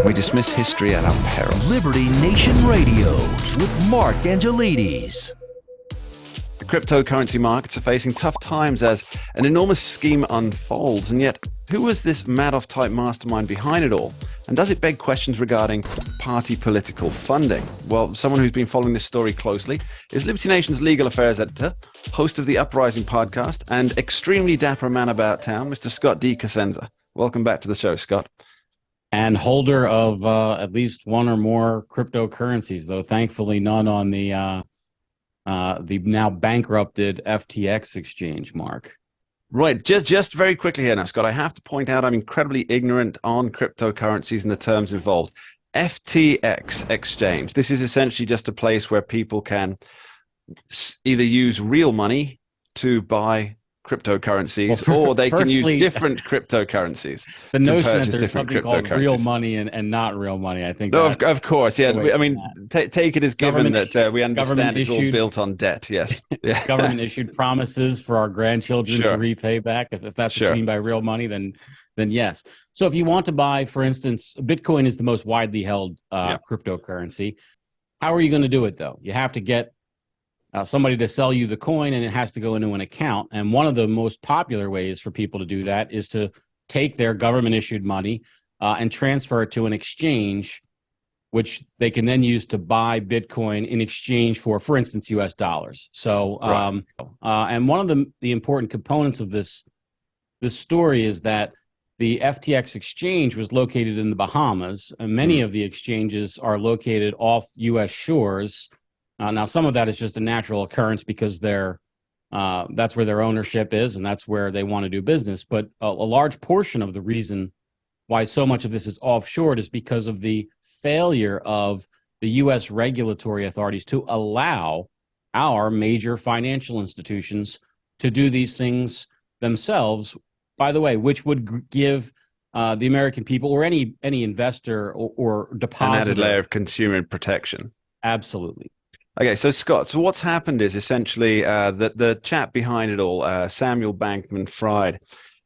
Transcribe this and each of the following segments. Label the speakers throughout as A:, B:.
A: We dismiss history at our peril.
B: Liberty Nation Radio with Mark Angelides.
A: The cryptocurrency markets are facing tough times as an enormous scheme unfolds, and yet who was this Madoff-type mastermind behind it all? And does it beg questions regarding party political funding? Well, someone who's been following this story closely is Liberty Nation's legal affairs editor, host of the Uprising podcast, and extremely dapper man about town, Mr. Scott D. Cosenza. Welcome back to the show, Scott.
C: And holder of at least one or more cryptocurrencies, though thankfully none on the now bankrupted FTX exchange, Mark.
A: Right, just very quickly here now, Scott, I have to point out I'm incredibly ignorant on cryptocurrencies and the terms involved. FTX exchange, this is essentially just a place where people can either use real money to buy cryptocurrencies, or they can use different cryptocurrencies.
C: The notion that there's something called real money and not real money, I think.
A: No, of course, yeah. I mean, take it as given that we understand it's all built on debt. Yes, yeah.
C: Government issued promises for our grandchildren to repay back. If that's what you mean by real money, then yes. So if you want to buy, for instance, Bitcoin is the most widely held cryptocurrency. How are you going to do it, though? You have to get somebody to sell you the coin, and it has to go into an account. And one of the most popular ways for people to do that is to take their government-issued money and transfer it to an exchange, which they can then use to buy Bitcoin in exchange for instance, U.S. dollars. So, and one of the important components of this story is that the FTX exchange was located in the Bahamas, and many of the exchanges are located off U.S. shores. Now, some of that is just a natural occurrence because that's where their ownership is and that's where they want to do business. But a large portion of the reason why so much of this is offshore is because of the failure of the U.S. regulatory authorities to allow our major financial institutions to do these things themselves, by the way, which would give the American people or any investor or depositor
A: an added layer of consumer protection.
C: Absolutely.
A: Okay, so Scott, so what's happened is essentially the chap behind it all, Samuel Bankman-Fried,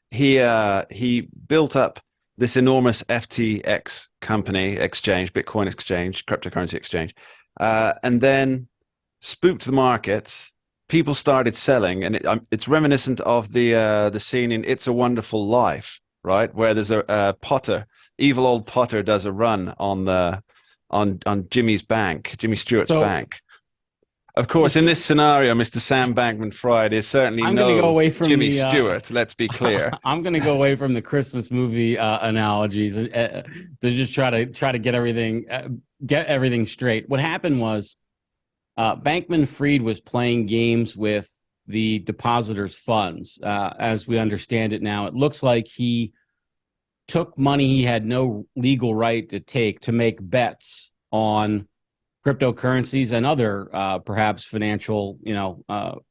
A: he built up this enormous FTX company exchange, Bitcoin exchange, cryptocurrency exchange, and then spooked the markets. People started selling, and it's reminiscent of the scene in It's a Wonderful Life, right, where there's a Potter, evil old Potter, does a run on Jimmy's bank, Jimmy Stewart's bank. Of course, in this scenario, Mr. Sam Bankman-Fried is certainly Jimmy Stewart. Let's be clear.
C: I'm going to go away from the Christmas movie analogies to just try to get everything straight. What happened was Bankman-Fried was playing games with the depositors' funds. As we understand it now, it looks like he took money he had no legal right to take to make bets on cryptocurrencies and other perhaps financial,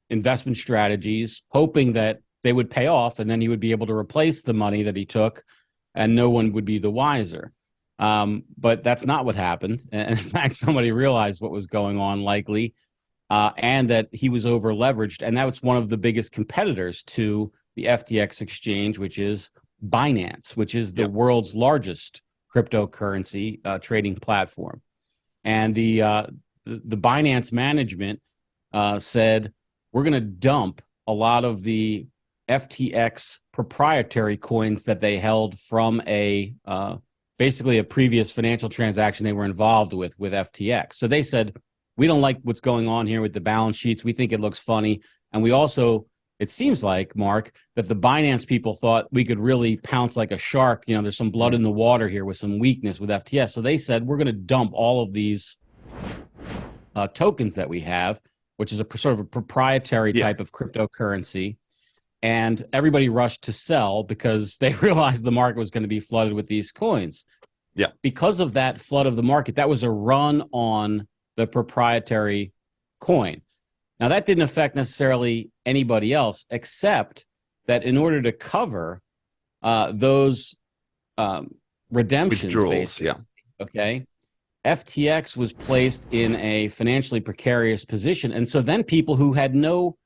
C: investment strategies, hoping that they would pay off, and then he would be able to replace the money that he took, and no one would be the wiser. But that's not what happened. And in fact, somebody realized what was going on, likely, and that he was over leveraged. And that was one of the biggest competitors to the FTX exchange, which is Binance, which is the world's largest cryptocurrency trading platform. And the Binance management said, we're going to dump a lot of the FTX proprietary coins that they held from basically a previous financial transaction they were involved with FTX. So they said, we don't like what's going on here with the balance sheets. We think it looks funny. And we also, it seems like, Mark, that the Binance people thought we could really pounce like a shark. There's some blood in the water here with some weakness with FTS. So they said, we're going to dump all of these tokens that we have, which is a sort of a proprietary type of cryptocurrency. And everybody rushed to sell because they realized the market was going to be flooded with these coins.
A: Yeah.
C: Because of that flood of the market, that was a run on the proprietary coin. Now, that didn't affect necessarily anybody else, except that in order to cover those redemptions,
A: withdrawals,
C: okay, FTX was placed in a financially precarious position. And so then people who had no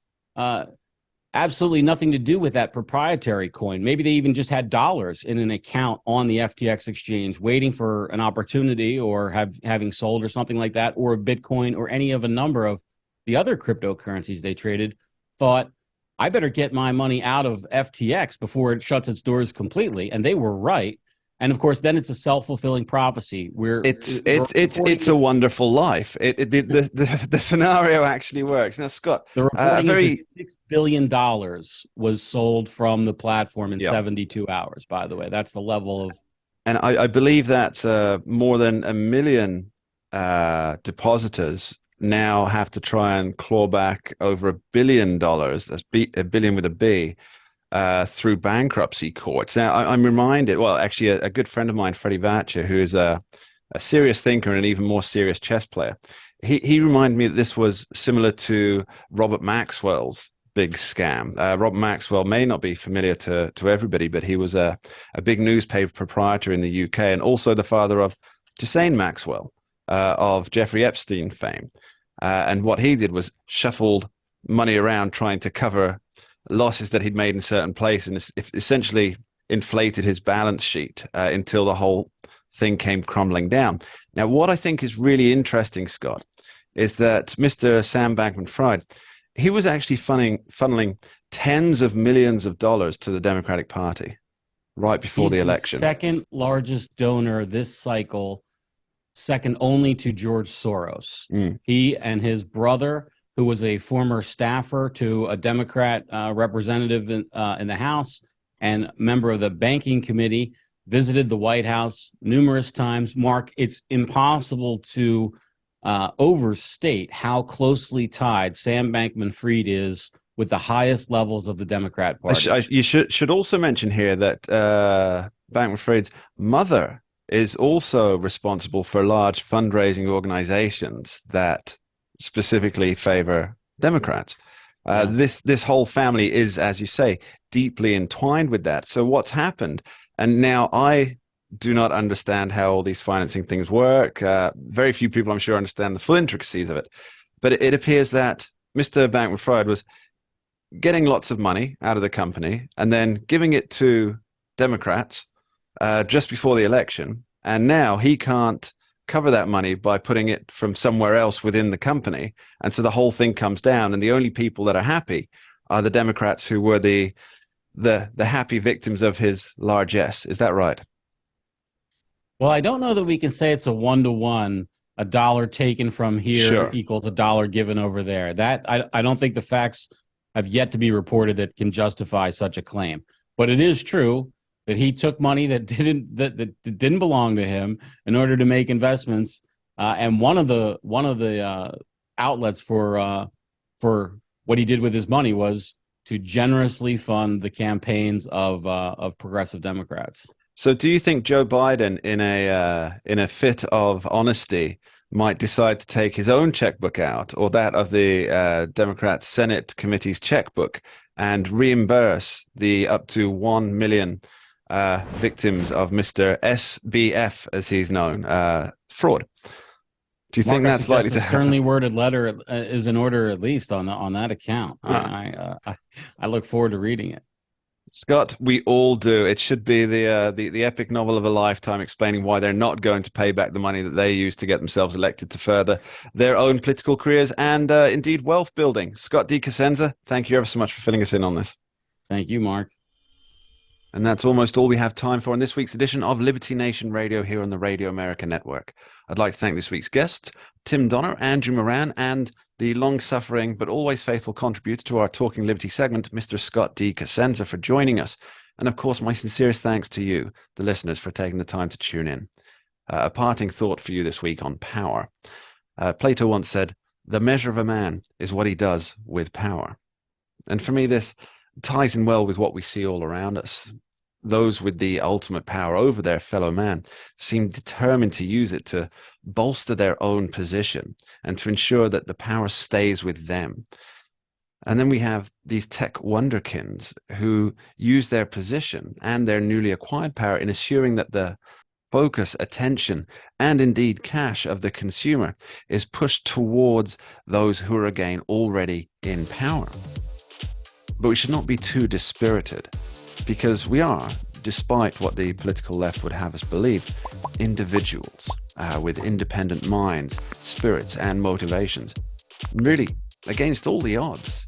C: absolutely nothing to do with that proprietary coin. Maybe they even just had dollars in an account on the FTX exchange waiting for an opportunity, or having sold or something like that, or a Bitcoin or any of a number of the other cryptocurrencies they traded, thought, I better get my money out of FTX before it shuts its doors completely. And they were right. And of course, then it's a self-fulfilling prophecy where
A: It's a wonderful life. The scenario actually works. Now, Scott,
C: the reporting is that $6 billion was sold from the platform in 72 hours, by the way. That's the level of...
A: And I believe that more than 1 million depositors now have to try and claw back over $1 billion. That's a billion with a B. Through bankruptcy courts. Now, I'm reminded, well, actually, a good friend of mine, Freddie Vatcher, who is a serious thinker and an even more serious chess player, he reminded me that this was similar to Robert Maxwell's big scam. Robert Maxwell may not be familiar to everybody, but he was a big newspaper proprietor in the UK, and also the father of Ghislaine Maxwell, of Jeffrey Epstein fame. And what he did was shuffled money around trying to cover losses that he'd made in certain places, and essentially inflated his balance sheet until the whole thing came crumbling down. Now, what I think is really interesting, Scott, is that Mr. Sam Bankman-Fried, he was actually funneling tens of millions of dollars to the Democratic Party right before the election.
C: The second largest donor this cycle, second only to George Soros. He and his brother, who was a former staffer to a Democrat representative in the House and member of the banking committee, visited the White House numerous times. Mark, it's impossible to overstate how closely tied Sam Bankman-Fried is with the highest levels of the Democrat Party.
A: You should also mention here that Bankman-Fried's mother is also responsible for large fundraising organizations that specifically favor Democrats. This whole family is, as you say, deeply entwined with that. So what's happened? And now I do not understand how all these financing things work. Very few people, I'm sure, understand the full intricacies of it. But it appears that Mr. Bankman-Fried was getting lots of money out of the company and then giving it to Democrats just before the election. And now he can't cover that money by putting it from somewhere else within the company. And so the whole thing comes down. And the only people that are happy are the Democrats who were the happy victims of his largesse. Is that right?
C: Well, I don't know that we can say it's a 1-to-1. A dollar taken from here equals a dollar given over there. That I don't think the facts have yet to be reported that can justify such a claim. But it is true that he took money that didn't belong to him in order to make investments. And one of the outlets for what he did with his money was to generously fund the campaigns of progressive Democrats.
A: So do you think Joe Biden, in a fit of honesty, might decide to take his own checkbook out, or that of the Democrat Senate Committee's checkbook, and reimburse the up to 1 million victims of Mr. SBF, as he's known, fraud? Do you think that's likely to happen?
C: A sternly worded letter is in order, at least on that account. I look forward to reading it.
A: Scott, we all do. It should be the epic novel of a lifetime, explaining why they're not going to pay back the money that they used to get themselves elected to further their own political careers and indeed wealth building. Scott D. Cosenza, thank you ever so much for filling us in on this.
C: Thank you, Mark.
A: And that's almost all we have time for in this week's edition of Liberty Nation Radio here on the Radio America Network. I'd like to thank this week's guests, Tim Donner, Andrew Moran, and the long-suffering but always faithful contributor to our Talking Liberty segment, Mr. Scott D. Cosenza, for joining us. And of course, my sincerest thanks to you, the listeners, for taking the time to tune in. A parting thought for you this week on power. Plato once said, "The measure of a man is what he does with power." And for me, this ties in well with what we see all around us. Those with the ultimate power over their fellow man seem determined to use it to bolster their own position and to ensure that the power stays with them. And then we have these tech wonderkins who use their position and their newly acquired power in assuring that the focus, attention, and indeed cash of the consumer is pushed towards those who are again already in power. But we should not be too dispirited, because we are, despite what the political left would have us believe, individuals with independent minds, spirits, and motivations. Really, against all the odds,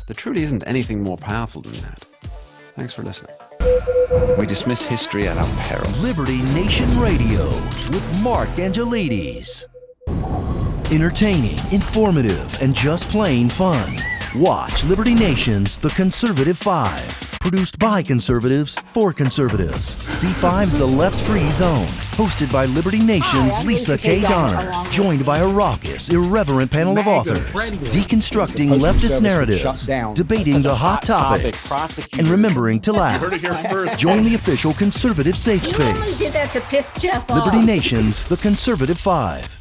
A: there truly isn't anything more powerful than that. Thanks for listening. We dismiss history at our peril.
B: Liberty Nation Radio with Mark Angelides. Entertaining, informative, and just plain fun. Watch Liberty Nation's The Conservative 5. Produced by conservatives for conservatives. C5's The Left Free Zone. Hosted by Liberty Nation's Lisa K. Donner. Joined by a raucous, irreverent panel of authors. Deconstructing leftist narratives. Debating the hot topics. And remembering to laugh. Join the official conservative safe
D: You only
B: space.
D: did that to piss Jeff off.
B: Liberty Nation's The Conservative 5.